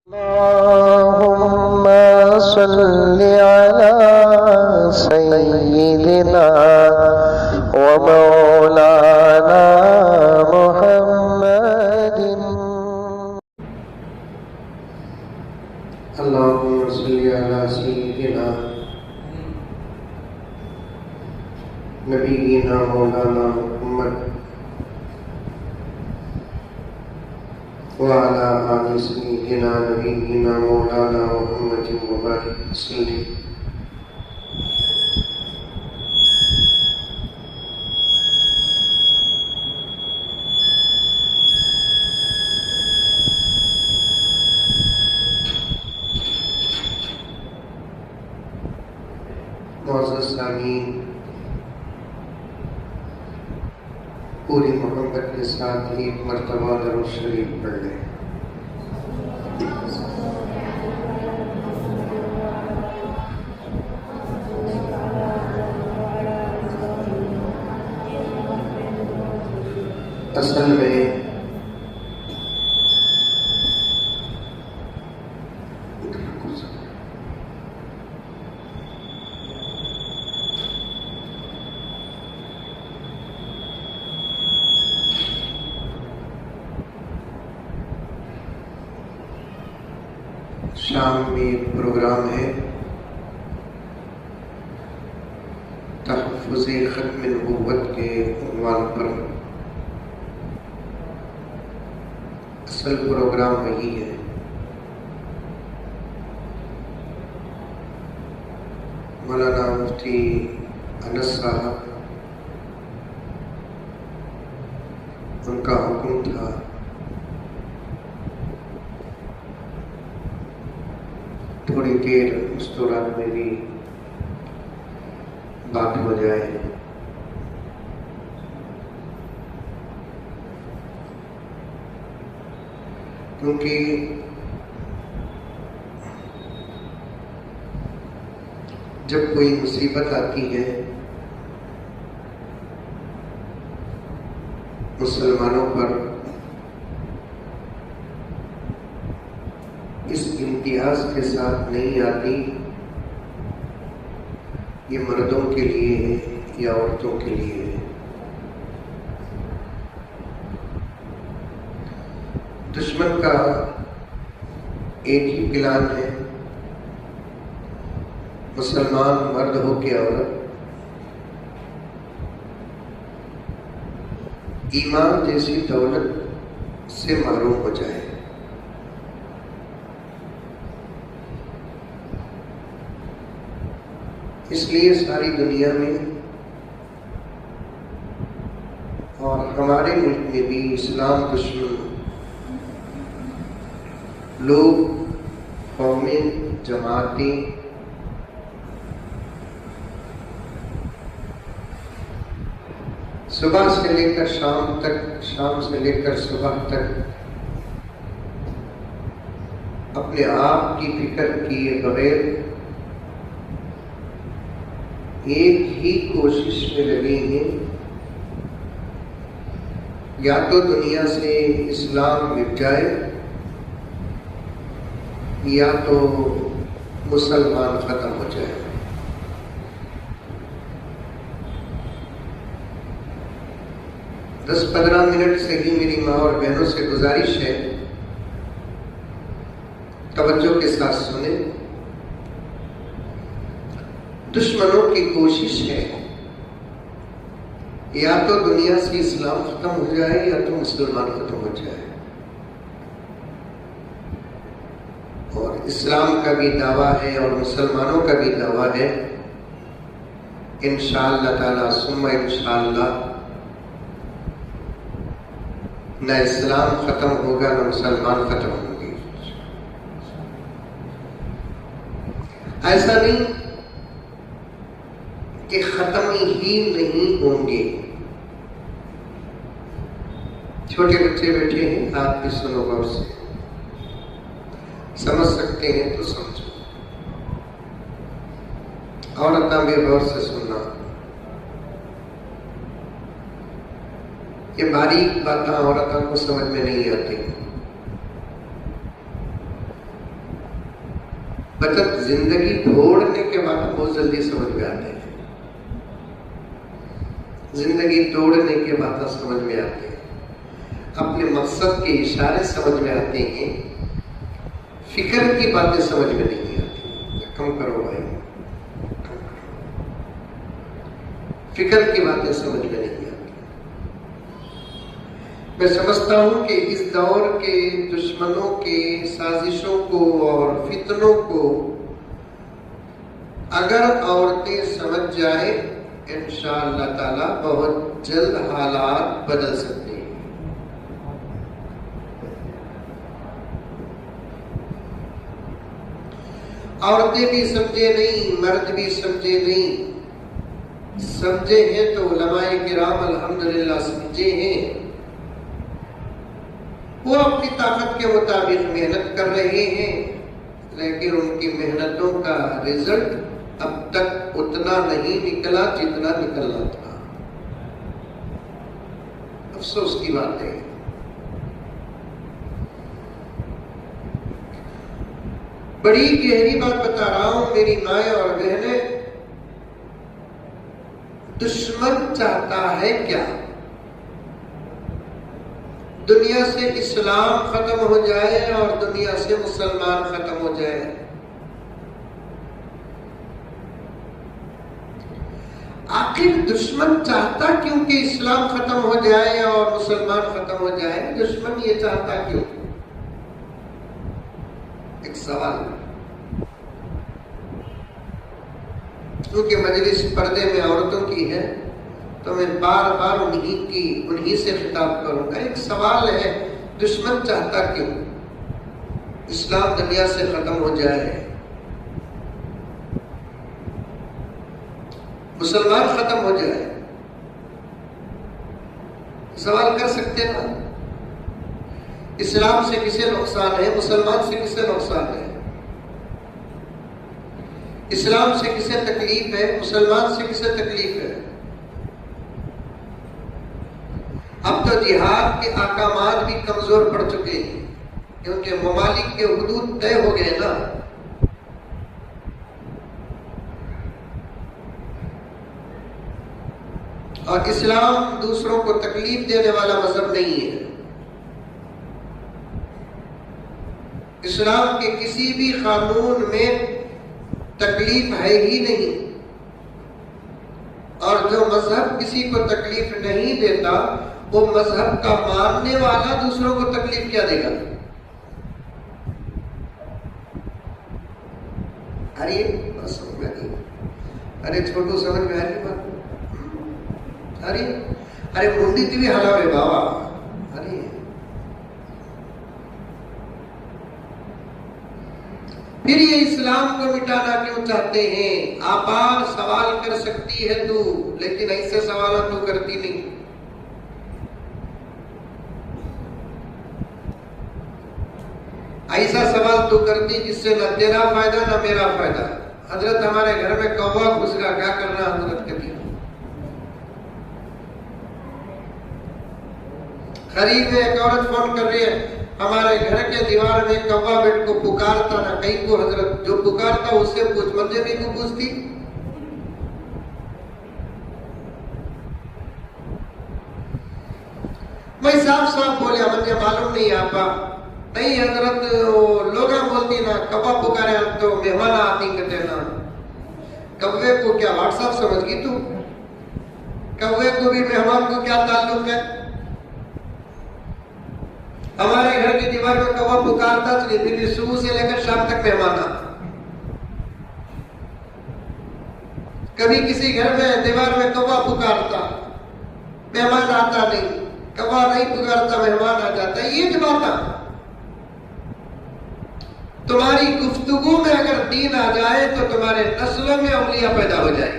اللهم صل على سيدنا ومولانا محمد اللهم صل على سيدنا نبينا مولانا محمد وعلى آل سيدنا نبينا مولانا محمد وبارك وسلم. معزز سامعین، پوری محبت کے ساتھ ایک مرتبہ درود شریف پڑھ لیں۔ اصل میں شام میں ایک پروگرام ہے تحفظ ختم نبوت کے عنوان پر۔ اصل پروگرام وہی ہے۔ مولانا مفتی انس صاحب، ان کا حکم تھا تھوڑی دیر اس دوران میں بھی بات ہو جائے۔ کیونکہ جب کوئی مصیبت آتی ہے مسلمانوں پر، اس امتیاز کے ساتھ نہیں آتی یہ مردوں کے لیے ہے یا عورتوں کے لیے ہے۔ دشمن کا ایک ہی پلان ہے، مسلمان مرد ہو کے عورت ایمان جیسی دولت سے محروم ہو جائے۔ اس لیے ساری دنیا میں اور ہمارے ملک میں بھی اسلام دشمن لوگ، قومیں، جماعتیں صبح سے لے کر شام تک، شام سے لے کر صبح تک اپنے آپ کی فکر کیے بغیر ایک ہی کوشش میں لگے ہیں، یا تو دنیا سے اسلام مٹ جائے یا تو مسلمان ختم ہو جائے۔ دس 15 منٹ سے ہی میری ماں اور بہنوں سے گزارش ہے، توجہ کے ساتھ سنیں۔ دشمنوں کی کوشش ہے یا تو دنیا سے اسلام ختم ہو جائے یا تو مسلمان ختم ہو جائے، اور اسلام کا بھی دعویٰ ہے اور مسلمانوں کا بھی دعویٰ ہے انشاءاللہ تعالی ثم انشاءاللہ نہ اسلام ختم ہوگا نہ مسلمان ختم ہوں گے۔ ایسا نہیں کہ ختم ہی نہیں ہوں گے۔ چھوٹے بچے بیٹھے ہیں، آپ بھی سنو غور سے، سمجھ سکتے ہیں تو سمجھو، عورتاں بھی غور سے سننا۔ یہ باریک باتیں عورتوں کو سمجھ میں نہیں آتی۔ بچت زندگی توڑنے کے بعد بہت جلدی سمجھ میں آتے ہیں، زندگی توڑنے کے بعد سمجھ میں آتے ہیں، اپنے مقصد کے اشارے سمجھ میں آتے ہیں، فکر کی باتیں سمجھ میں نہیں آتی۔ کم کرو بھائی، فکر کی باتیں سمجھ میں نہیں آتی۔ میں سمجھتا ہوں کہ اس دور کے دشمنوں کے سازشوں کو اور فتنوں کو اگر عورتیں سمجھ جائیں، انشاءاللہ تعالی بہت جلد حالات بدل سکتے ہیں۔ عورتیں بھی سمجھے نہیں، مرد بھی سمجھے نہیں، سمجھے ہیں تو علماء کرام الحمدللہ سمجھے ہیں، وہ اپنی طاقت کے مطابق محنت کر رہے ہیں، لیکن ان کی محنتوں کا رزلٹ اب تک اتنا نہیں نکلا جتنا نکلنا تھا۔ افسوس کی بات ہے۔ بڑی گہری بات بتا رہا ہوں میری مائیں اور بہنیں، دشمن چاہتا ہے کیا؟ دنیا سے اسلام ختم ہو جائے اور دنیا سے مسلمان ختم ہو جائے۔ آخر دشمن چاہتا کیوں کہ اسلام ختم ہو جائے اور مسلمان ختم ہو جائے؟ دشمن یہ چاہتا کیوں؟ ایک سوال، کیونکہ مجلس پردے میں عورتوں کی ہے تو میں بار بار انہی سے خطاب کروں گا۔ ایک سوال ہے، دشمن چاہتا کیوں اسلام دنیا سے ختم ہو جائے، مسلمان ختم ہو جائے؟ سوال کر سکتے ہیں نا؟ اسلام سے کسے نقصان ہے؟ مسلمان سے کسے نقصان ہے؟ اسلام سے کسے تکلیف ہے؟ مسلمان سے کسے تکلیف ہے؟ اب تو جہاد کے احکامات بھی کمزور پڑ چکے ہیں، کیونکہ ممالک کے حدود طے ہو گئے نا۔ اور اسلام دوسروں کو تکلیف دینے والا مذہب نہیں ہے۔ اسلام کے کسی بھی قانون میں تکلیف ہے ہی نہیں، اور جو مذہب کسی کو تکلیف نہیں دیتا وہ مذہب کا ماننے والا دوسروں کو تکلیف کیا دے گا؟ ارے چھوٹو سمجھ میں آ رہی بات؟ ارے منڈی تھی بھی ہلاوے بابا۔ ارے پھر یہ اسلام کو مٹانا کیوں چاہتے ہیں؟ آپار سوال کر سکتی ہے تو، لیکن ایسے سوالات تو کرتی نہیں۔ ایسا سوال تو کرتی جس سے نہ تیرا فائدہ نہ میرا فائدہ۔ حضرت ہمارے گھر میں کوا گھس گیا، کیا کرنا حضرت کے لیے؟ قریب میں ایک عورت فون کر رہی ہے، ہمارے گھر کے دیوار میں کوا بیٹھ کو پکارتا نہ کہیں کو، حضرت جو پکارتا اس سے پوچھ، مجھے بھی کو پوچھتی۔ میں صاف صاف بولیا، مجھے معلوم نہیں آپا۔ نہیں حضرت لوگاں بولتی نا کوا پکارے تو مہمان آتی کہتے نا، کوے کو کیا واٹس ایپ سمجھ گی تو؟ کوے کو بھی مہمان کو کیا تعلق ہے؟ ہمارے گھر کی دیوار میں کوا پکارتا پھر صبح سے لے کر شام تک مہمان آتا۔ کبھی کسی گھر میں دیوار میں کوا پکارتا، مہمان آتا نہیں، کوا نہیں پکارتا مہمان آ جاتا۔ یہ بات تمہاری گفتگو میں اگر دین آ جائے تو تمہارے نسلوں میں اولیاء پیدا ہو جائے۔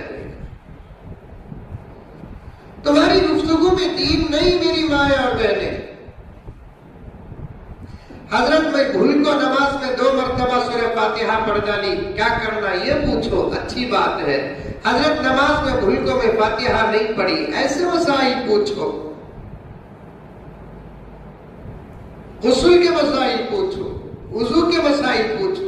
تمہاری گفتگو میں دین نہیں میری مائیں اور بہنیں۔ حضرت میں بھول کو نماز میں 2 مرتبہ سورہ فاتحہ پڑھ ڈالی، کیا کرنا یہ پوچھو، اچھی بات ہے۔ حضرت نماز میں بھول کو میں فاتحہ نہیں پڑھی، ایسے مسائل پوچھو، غسل کے مسائل پوچھو، وضو کے مسائل پوچھو۔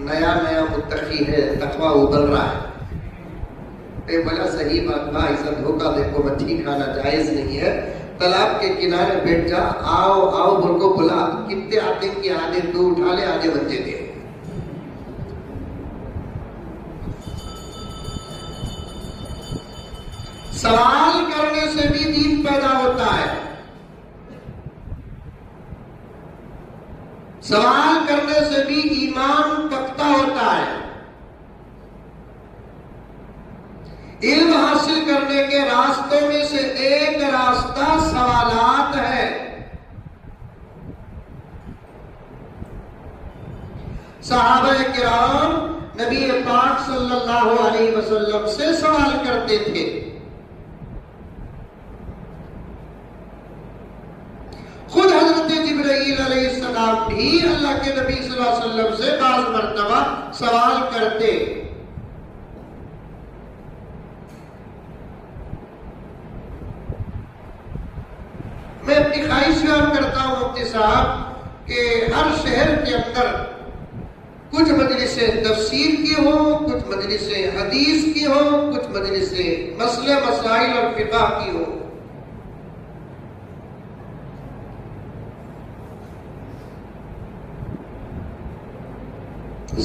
نیا نیا متقی ہے، تقوی ابل رہا ہے. بولا صحیح بات بھائی، ایسا دھوکہ دیکھو مچھلی کھانا جائز نہیں ہے، تالاب کے کنارے بیٹھ جا، آؤ آؤ بول کو بلا، کتنے آتے کی آدھے تو اٹھا لے، آدھے بچے دے. سوال کرنے سے بھی دین پیدا ہوتا ہے، سوال کرنے سے بھی ایمان پختہ ہوتا ہے. علم حاصل کرنے کے راستوں میں سے ایک راستہ سوالات ہے. صحابہ کرام نبی پاک صلی اللہ علیہ وسلم سے سوال کرتے تھے. خود حضرت جبرائیل علیہ السلام بھی اللہ کے نبی صلی اللہ علیہ وسلم سے بعض مرتبہ سوال کرتے. میں اپنی خواہش بیان کرتا ہوں مفتی صاحب کہ ہر شہر کے اندر کچھ مجلسیں تفسیر کی ہوں، کچھ مجلسیں حدیث کی ہوں، کچھ مجلسیں مسئلے مسائل اور فقہ کی ہوں.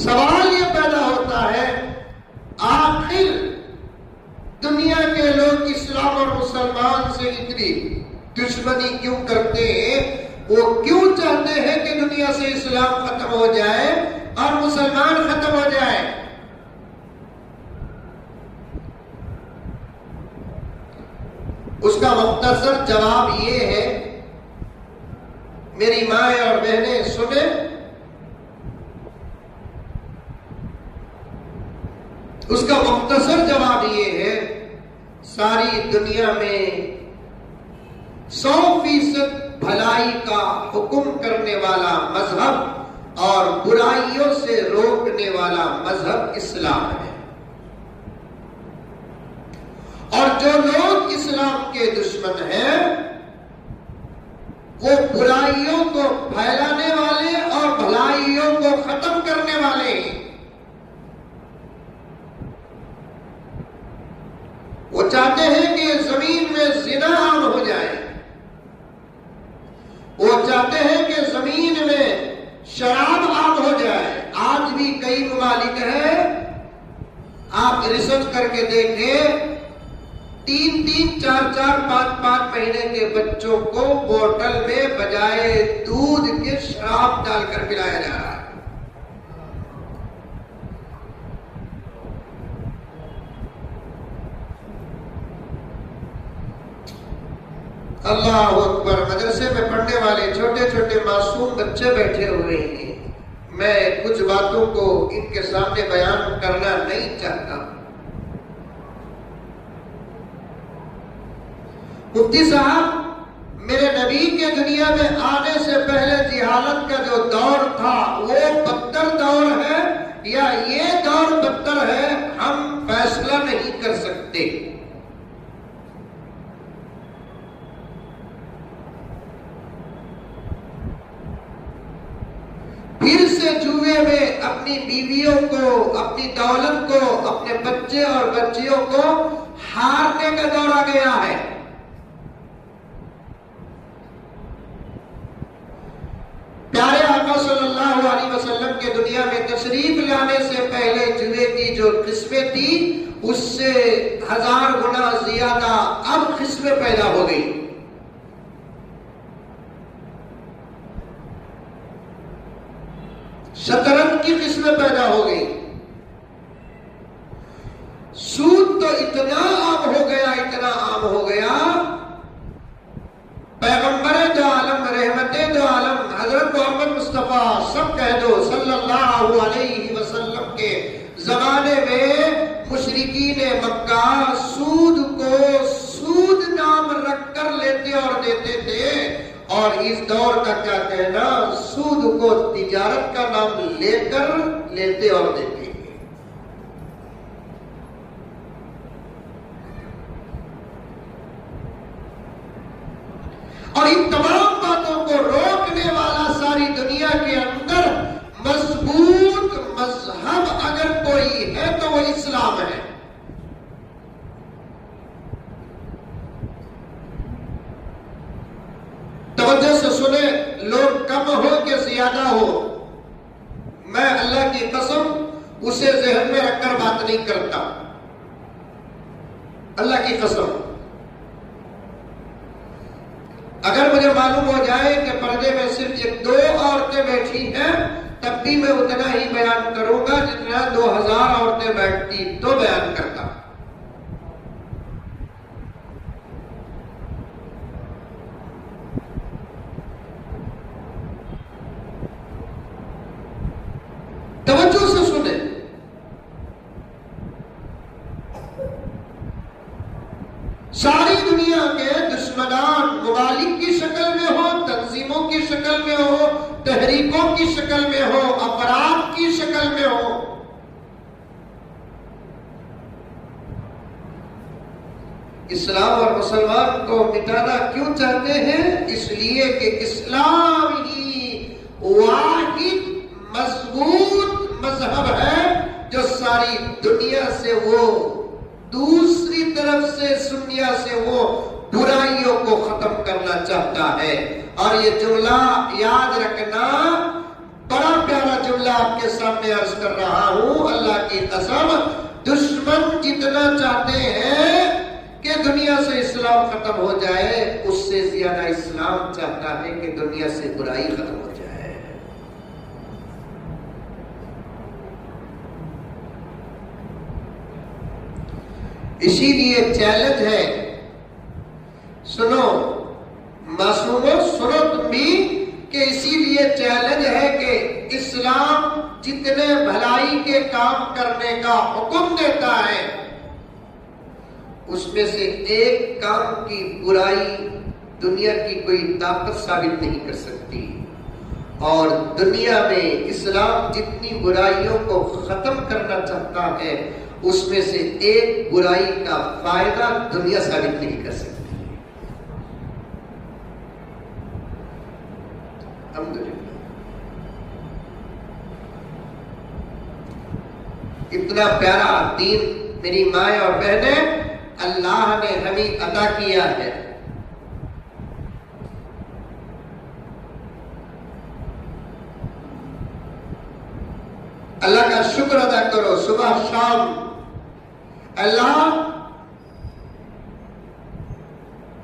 سوال یہ پیدا ہوتا ہے، آخر دنیا کے لوگ اسلام اور مسلمان سے اتنی دشمنی کیوں کرتے ہیں؟ وہ کیوں چاہتے ہیں کہ دنیا سے اسلام ختم ہو جائے اور مسلمان ختم ہو جائے؟ اس کا مختصر جواب یہ ہے، میری مائیں اور بہنیں سنیں، اس کا مختصر جواب یہ ہے، ساری دنیا میں 100% بھلائی کا حکم کرنے والا مذہب اور برائیوں سے روکنے والا مذہب اسلام ہے. اور جو لوگ اسلام کے دشمن ہیں وہ برائیوں کو پھیلانے والے اور بھلائیوں کو ختم کرنے والے ہیں. وہ چاہتے ہیں کہ زمین میں زنا عام ہو جائے، وہ چاہتے ہیں کہ زمین میں شراب عام ہو جائے. آج بھی کئی ممالک ہیں، آپ ریسرچ کر کے دیکھیں، 3-3, 4-4, 5-5 مہینے کے بچوں کو بوتل میں بجائے دودھ کے شراب ڈال کر پلایا جا رہا ہے. اللہ اکبر. مدرسے میں پڑھنے والے چھوٹے چھوٹے معصوم بچے بیٹھے ہوئے ہیں. میں کچھ باتوں کو ان کے سامنے بیان کرنا نہیں چاہتا. مفتی صاحب، میرے نبی کے دنیا میں آنے سے پہلے جہالت کا جو دور تھا وہ بدتر دور ہے یا یہ دور بدتر ہے، ہم فیصلہ نہیں کر سکتے. پھر سے جوئے میں اپنی بیویوں کو، اپنی دولت کو، اپنے بچے اور بچیوں کو ہارنے کا دور آ گیا ہے. پیارے آقا صلی اللہ علیہ وسلم کے دنیا میں تشریف لانے سے پہلے جوئے کی جو قسمیں تھی اس سے 1000 گنا زیادہ اب قسمیں پیدا ہو گئی. شطرنج کی قسمیں پیدا ہو گئی. سود تو اتنا عام ہو گیا، اتنا عام ہو گیا، پیغمبر دو عالم، رحمت دو عالم حضرت محمد مصطفیٰ سب کہہ دو صلی اللہ علیہ وسلم کے زمانے میں مشرکین مکہ سود کو سود نام رکھ کر لیتے اور دیتے تھے، اور اس دور کا کیا کہنا، سود کو تجارت کا نام لے کر لیتے اور دیتے ہیں. اور ان تمام باتوں کو روکنے والا ساری دنیا کے اندر مضبوط مذہب کم ہو کہ زیادہ ہو، میں اللہ کی قسم اسے ذہن میں رکھ کر بات نہیں کرتا، اللہ کی قسم۔ اگر مجھے معلوم ہو جائے کہ پردے میں صرف 1-2 عورتیں بیٹھی ہیں، تب بھی میں اتنا ہی بیان کروں گا جتنا 2000 عورتیں بیٹھتی تو بیان کرتا۔ توجہ سے سنیں، ساری دنیا کے دشمنان ممالک کی شکل میں ہو، تنظیموں کی شکل میں ہو، تحریکوں کی شکل میں ہو، افراد کی شکل میں ہو، اسلام اور مسلمان کو مٹانا کیوں چاہتے ہیں؟ اس لیے کہ اسلام ہی واحد مضبوط مذہب ہے جو ساری دنیا سے وہ دوسری طرف سے سنیا سے وہ برائیوں کو ختم کرنا چاہتا ہے۔ اور یہ جملہ یاد رکھنا، بڑا پیارا جملہ آپ کے سامنے عرض کر رہا ہوں، اللہ کی قسم، دشمن جتنا چاہتے ہیں کہ دنیا سے اسلام ختم ہو جائے، اس سے زیادہ اسلام چاہتا ہے کہ دنیا سے برائی ختم ہو جائے۔ اسی لیے چیلنج ہے، سنو معصومو، سنو تم بھی، کہ اسی لیے چیلنج ہے کہ اسلام جتنے بھلائی کے کام کرنے کا حکم دیتا ہے، اس میں سے ایک کام کی برائی دنیا کی کوئی طاقت ثابت نہیں کر سکتی، اور دنیا میں اسلام جتنی برائیوں کو ختم کرنا چاہتا ہے، اس میں سے ایک برائی کا فائدہ دنیا ثابت نہیں کر سکتی۔ الحمدللہ، اتنا پیارا دین میری مائیں اور بہنیں اللہ نے ہمیں عطا کیا ہے۔ اللہ کا شکر ادا کرو صبح شام۔ اللہ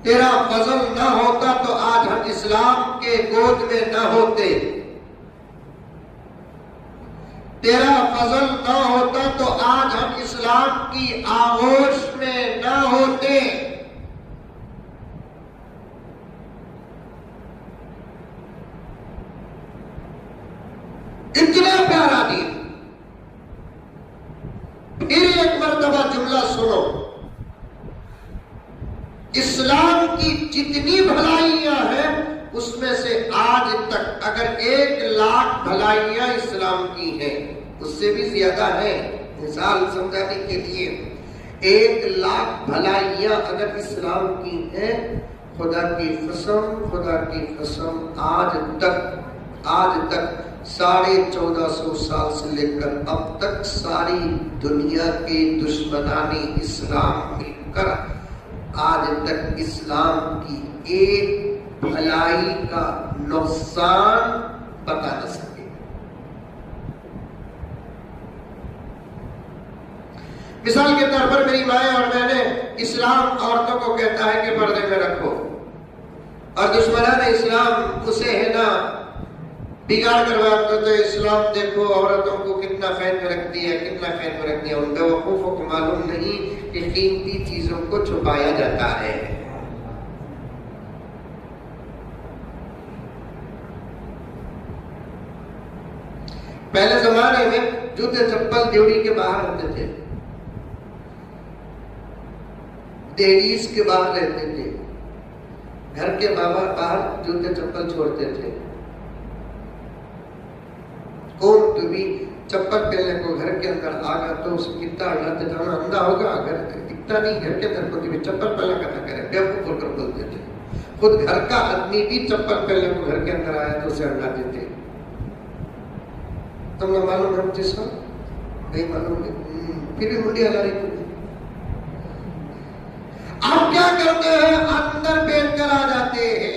تیرا فضل نہ ہوتا تو آج ہم اسلام کے گود میں نہ ہوتے، تیرا فضل نہ ہوتا تو آج ہم اسلام کی آغوش میں نہ ہوتے۔ اتنا پیارا دین۔ پھر ایک مرتبہ جملہ سنو، اسلام کی جتنی بھلائیاں ہیں اس میں سے آج تک اگر 1,00,000 بھلائیاں اسلام کی ہیں، اس سے بھی زیادہ ہیں، مثال سمجھانے کے لیے 1,00,000 بھلائیاں اگر اسلام کی ہیں، خدا کی قسم آج تک 1450 سال سے لے کر اب تک ساری دنیا کے دشمنان اسلام مل کر آج تک اسلام کی ایک بھلائی کا نقصان بتا نہ سکے۔ مثال کے طور پر میری مائیں اور بہنیں، اسلام عورتوں کو کہتا ہے کہ پردے میں رکھو، اور دشمنان اسلام اسے ہے نا بگاڑ کرواتے تو اسلام دیکھو عورتوں کو کتنا خیر میں رکھتی ہے، ان بیوقوفوں کو معلوم نہیں کہ قیمتی چیزوں کو چھپایا جاتا ہے۔ پہلے زمانے میں جوتے چپل ڈیوڑی کے باہر ہوتے تھے، دہلیز کے باہر رہتے تھے، گھر کے باہر جوتے چپل چھوڑتے تھے۔ کون تو بھی چپل پہننے کو گھر کے اندر آگا تو اس کتنا اللہ جانا اندھا ہوگا، گھر دکھتا نہیں، گھر کے اندر کوئی بھی چپل پہننے کا نہ کرے، بیوقوف بول کر بولتے تھے۔ خود گھر کا آدمی بھی چپل پہننے کو گھر کے اندر آیا تو اسے ہٹا دیتے۔ تم نے معلوم ہے جس کا نہیں معلوم نہیں، پھر بھی منڈی ہلا رہی تھی۔ آپ کیا کرتے ہیں؟ اندر پہن کر آ جاتے ہیں،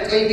HIV।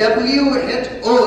WHO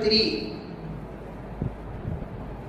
3,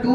2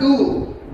2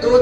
2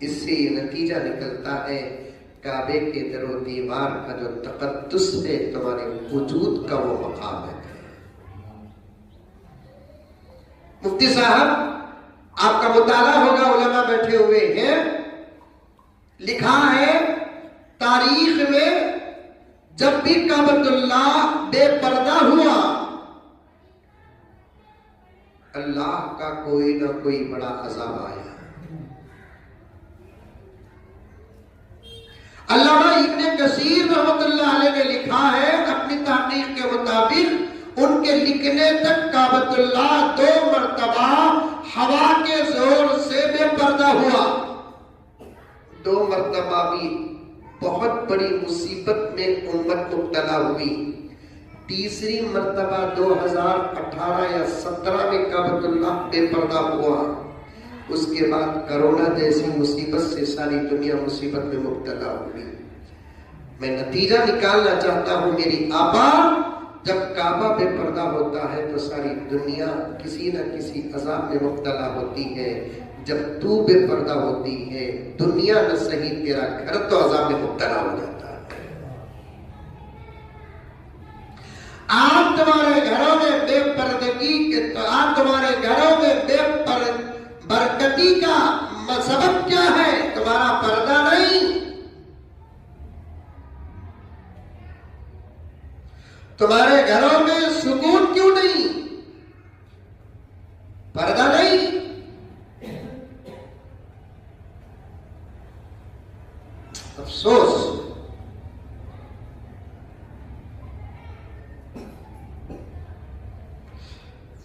اس سے یہ نتیجہ نکلتا ہے کعبے کے در و دیوار کا جو تقدس ہے، تمہارے وجود کا وہ مقام ہے۔ مفتی صاحب آپ کا مطالعہ ہوگا، علماء بیٹھے ہوئے ہیں، لکھا ہے تاریخ میں جب بھی کعبۃ اللہ بے پردہ ہوا، اللہ کا کوئی نہ کوئی بڑا عذاب آیا۔ علامہ ابن کثیر رحمۃ اللہ علیہ نے لکھا ہے اپنی تحقیق کے مطابق ان کے لکھنے تک کعبۃ اللہ 2 مرتبہ ہوا کے زور سے بے پردہ ہوا۔ 2 مرتبہ بھی بہت بڑی مصیبت میں امت مبتلا ہوئی۔ تیسری مرتبہ 2018 یا 17 میں کعبۃ اللہ بے پردہ ہوا۔ اس کے بعد کرونا جیسی مصیبت سے ساری دنیا مصیبت میں مبتلا ہوئی۔ میں نتیجہ نکالنا چاہتا ہوں میری آبا، جب کعبہ بے پردہ ہوتا ہے تو ساری دنیا کسی نہ کسی عذاب میں مبتلا ہوتی ہے۔ جب تو بے پردہ ہوتی ہے، دنیا نہ صحیح تیرا گھر تو عذاب میں مبتلا ہو جاتا ہے۔ آپ تمہارے گھروں میں بے پردگی کے تو آپ تمہارے گھروں میں بے برکتی کا سبب کیا ہے؟ تمہارا پردہ نہیں۔ تمہارے گھروں میں سکون کیوں نہیں؟ پردہ نہیں۔ افسوس،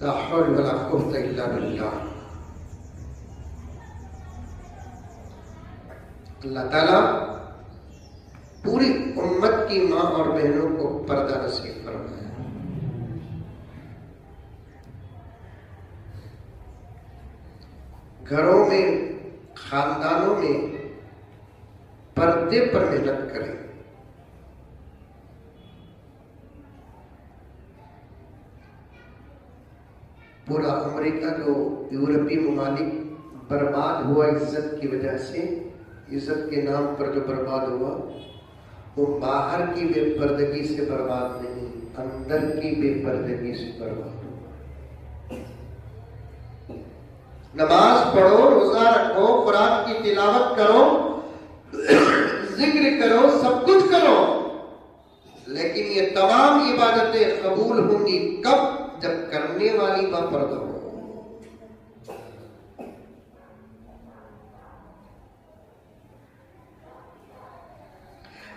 لا حول ولا قوة الا باللہ۔ اللہ تعالیٰ پوری امت کی ماں اور بہنوں کو پردہ نصیب فرمائے۔ گھروں میں، خاندانوں میں پردے پر محنت کریں۔ پورا امریکہ جو یورپی ممالک برباد ہوا عزت کی وجہ سے، عزت کے نام پر جو برباد ہوا، وہ باہر کی بے پردگی سے برباد نہیں، اندر کی بے پردگی سے برباد ہوا۔ نماز پڑھو، روزہ رکھو، قرآن کی تلاوت کرو، ذکر کرو، سب کچھ کرو، لیکن یہ تمام عبادتیں قبول ہوں گی کب؟ جب کرنے والی با پردہ ہو۔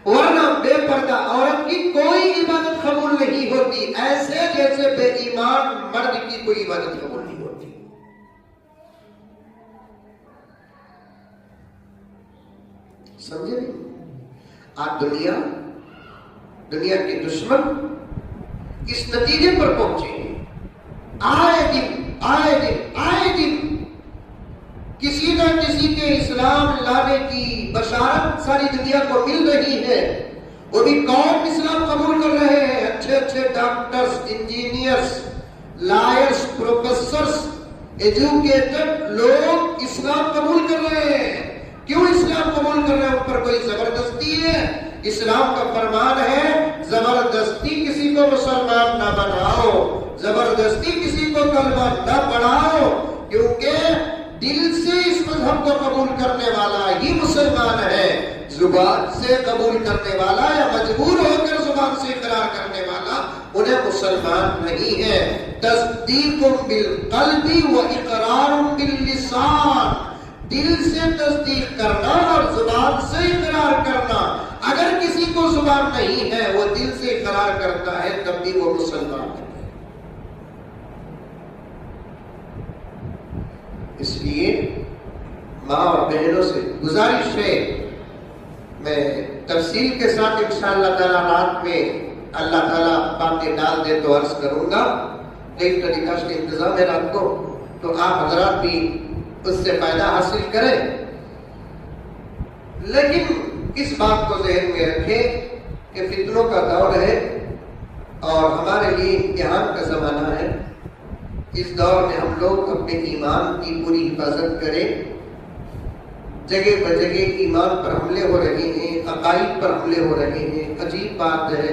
ورنہ بے پردہ عورت کی کوئی عبادت قبول نہیں ہوتی، ایسے جیسے بے ایمان مرد کی کوئی عبادت قبول نہیں ہوتی۔ سمجھے؟ آج دنیا کے دشمن اس نتیجے پر پہنچے ہیں، آئے دن کسی نہ کسی کے اسلام لانے کی بشارت ساری دنیا کو مل رہی ہے۔ وہ بھی کون اسلام قبول کر رہے ہیں؟ اچھے doctors, engineers, lawyers, professors, educated لوگ اسلام قبول کر رہے ہیں۔ کیوں اسلام قبول کر رہے ہیں؟ ان پر کوئی زبردستی ہے؟ اسلام کا فرمان ہے زبردستی کسی کو مسلمان نہ بناؤ، زبردستی کسی کو کلمہ نہ پڑھاؤ، کیونکہ دل سے اس مذہب کو قبول کرنے والا ہی مسلمان ہے۔ زبان سے قبول کرنے والا یا مجبور ہو کر زبان سے اقرار کرنے والا انہیں مسلمان نہیں ہے۔ تصدیق بالقلب و اقرار باللسان، دل سے تصدیق کرنا اور زبان سے اقرار کرنا۔ اگر کسی کو زبان نہیں ہے، وہ دل سے اقرار کرتا ہے، تب بھی وہ مسلمان ہے۔ اس لیے ماں اور بہنوں سے گزارش ہے، میں تفصیل کے ساتھ انشاءاللہ تعالیٰ رات میں اللہ تعالیٰ باتیں ڈال دے تو عرض کروں گا، ایک طریقہ سے انتظام ہے رات کو، تو آپ حضرات بھی اس سے فائدہ حاصل کریں۔ لیکن اس بات کو ذہن میں رکھیں کہ فتنوں کا دور ہے اور ہمارے لیے امتحان کا زمانہ ہے۔ اس دور میں ہم لوگ اپنے ایمان کی پوری حفاظت کریں، جگہ بجگہ ایمان پر حملے ہو رہے ہیں، عقائد پر حملے ہو رہے ہیں۔ عجیب بات ہے،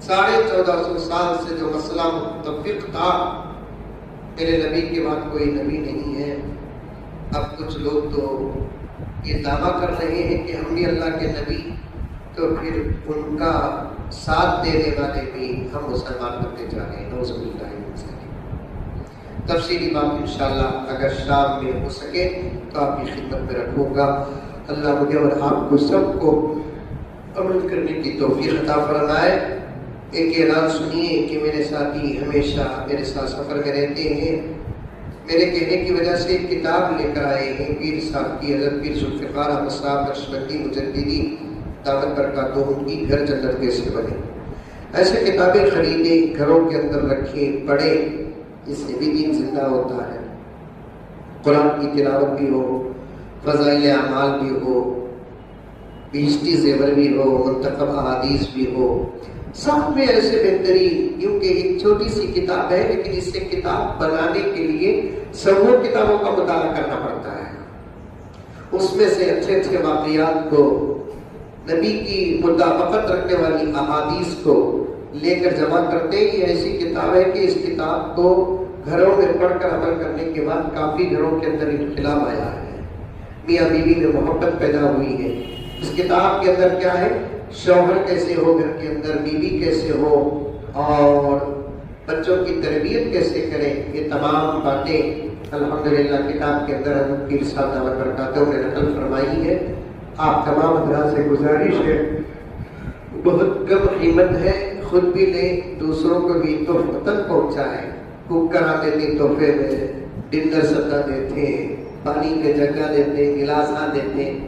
1450 سال سے جو مسئلہ متفق تھا، میرے نبی کے بعد کوئی نبی نہیں ہے، اب کچھ لوگ تو یہ دعویٰ کر رہے ہیں کہ ہم بھی اللہ کے نبی، تو پھر ان کا ساتھ دینے والے بھی ہم مسلمان بنتے جا رہے ہیں۔ نعوذ باللہ من ذالک۔ تفصیلی بات انشاءاللہ اگر شام میں ہو سکے تو آپ کی خدمت میں رکھوں گا۔ اللہ مجھے اور آپ کو سب کو عمل کرنے کی توفیق عطا فرمائے۔ ایک اعلان سنیے کہ میرے ساتھی ہمیشہ میرے ساتھ سفر میں رہتے ہیں، میرے کہنے کی وجہ سے ایک کتاب لے کر آئے ہیں پیر صاحب کی، حضرت پیر ذوالفقار احمد صاحب نقشبندی مجددی دعوت برکاتہم کی، گھر جنت کیسے بنے۔ ایسے کتابیں خریدیں، گھروں کے اندر رکھیں، پڑھیں، اس سے بھی دین زندہ ہوتا ہے۔ قرآن کی تلاوت بھی ہو، فضائل اعمال بھی ہو، بہشتی زیور بھی ہو، منتخب احادیث بھی ہو، سب میں ایسے بہترین، کیونکہ ایک چھوٹی سی کتاب ہے لیکن اس سے کتاب بنانے کے لیے سبوں کتابوں کا مطالعہ کرنا پڑتا ہے۔ اس میں سے اچھے اچھے واقعات کو، نبی کی مطابقت رکھنے والی احادیث کو لے کر جمع کرتے ہیں۔ یہ ایسی کتاب ہے کہ اس کتاب کو گھروں میں پڑھ کر عمل کرنے کے بعد کافی گھروں کے اندر انقلاب آیا ہے، میاں بیوی میں محبت پیدا ہوئی ہے۔ اس کتاب کے اندر کیا ہے، شوہر کیسے ہو گھر کے اندر، بیوی کیسے ہو، اور بچوں کی تربیت کیسے کریں، یہ تمام باتیں الحمدللہ کتاب کے اندر حضرت پیر صاحب دعوت برکاتہم نے نقل فرمائی ہے۔ آپ تمام حضرات سے گزارش ہے، بہت کم قیمت ہے، خود بھی لیں، دوسروں کو بھی تحفۃ پہنچائیں۔ کوکر دیتے ہیں تحفے میں، ڈنر ستا دیتے ہیں، پانی کے جگہ دیتے ہیں، گلاساں دیتے ہیں،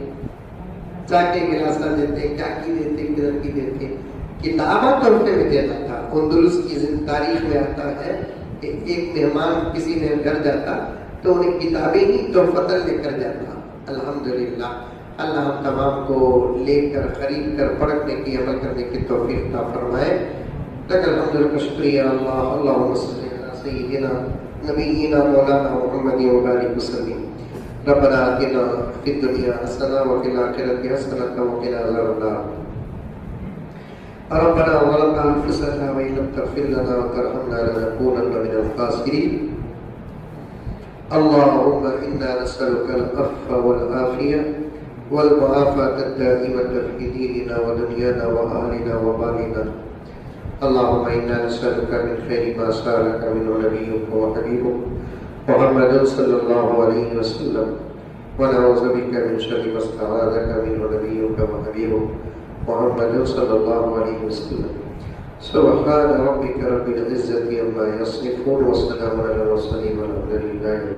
چائے کے گلاساں دیتے ہیں، کیا کی دیتے ہیں، کدھر کی دیتے ہیں۔ کتابیں تحفے میں دیتا تھا۔ اندلس کی تاریخ میں آتا ہے کہ ایک مہمان کسی نے گھر جاتا تو انہیں کتابیں ہی تحفۃ لے کر جاتا۔ الحمدللہ اللہ ہم تمام کو لے کر، خرید کر، پڑھنے کی، عمل کرنے کی توفیق عطا فرمائے۔ لک الحمد کا شکریہ اللہ، اللہم صلی علی سیدنا نبینا مولانا محمد وبارک وسلم۔ ربنا آتنا فی الدنیا حسنہ وفی الآخرۃ حسنۃ وقنا عذاب النار۔ ربنا ظلمنا انفسنا وإن لم تغفر لنا وترحمنا لنكونن من الخاسرين۔ اللهم إنا نسألك العفو والعافية والمعافاة الدائمة في ديننا ودنيانا وأهلنا ومالنا۔ اللهم إنا نسألك من خير ما سألك منه نبيك وحبيبك محمد صلى الله عليه وسلم، ونعوذ بك من شر ما استعاذك منه نبيك وحبيبك محمد صلى الله عليه وسلم۔ سبحان ربك رب العزة عما يصفون وسلام على المرسلين والحمد لله۔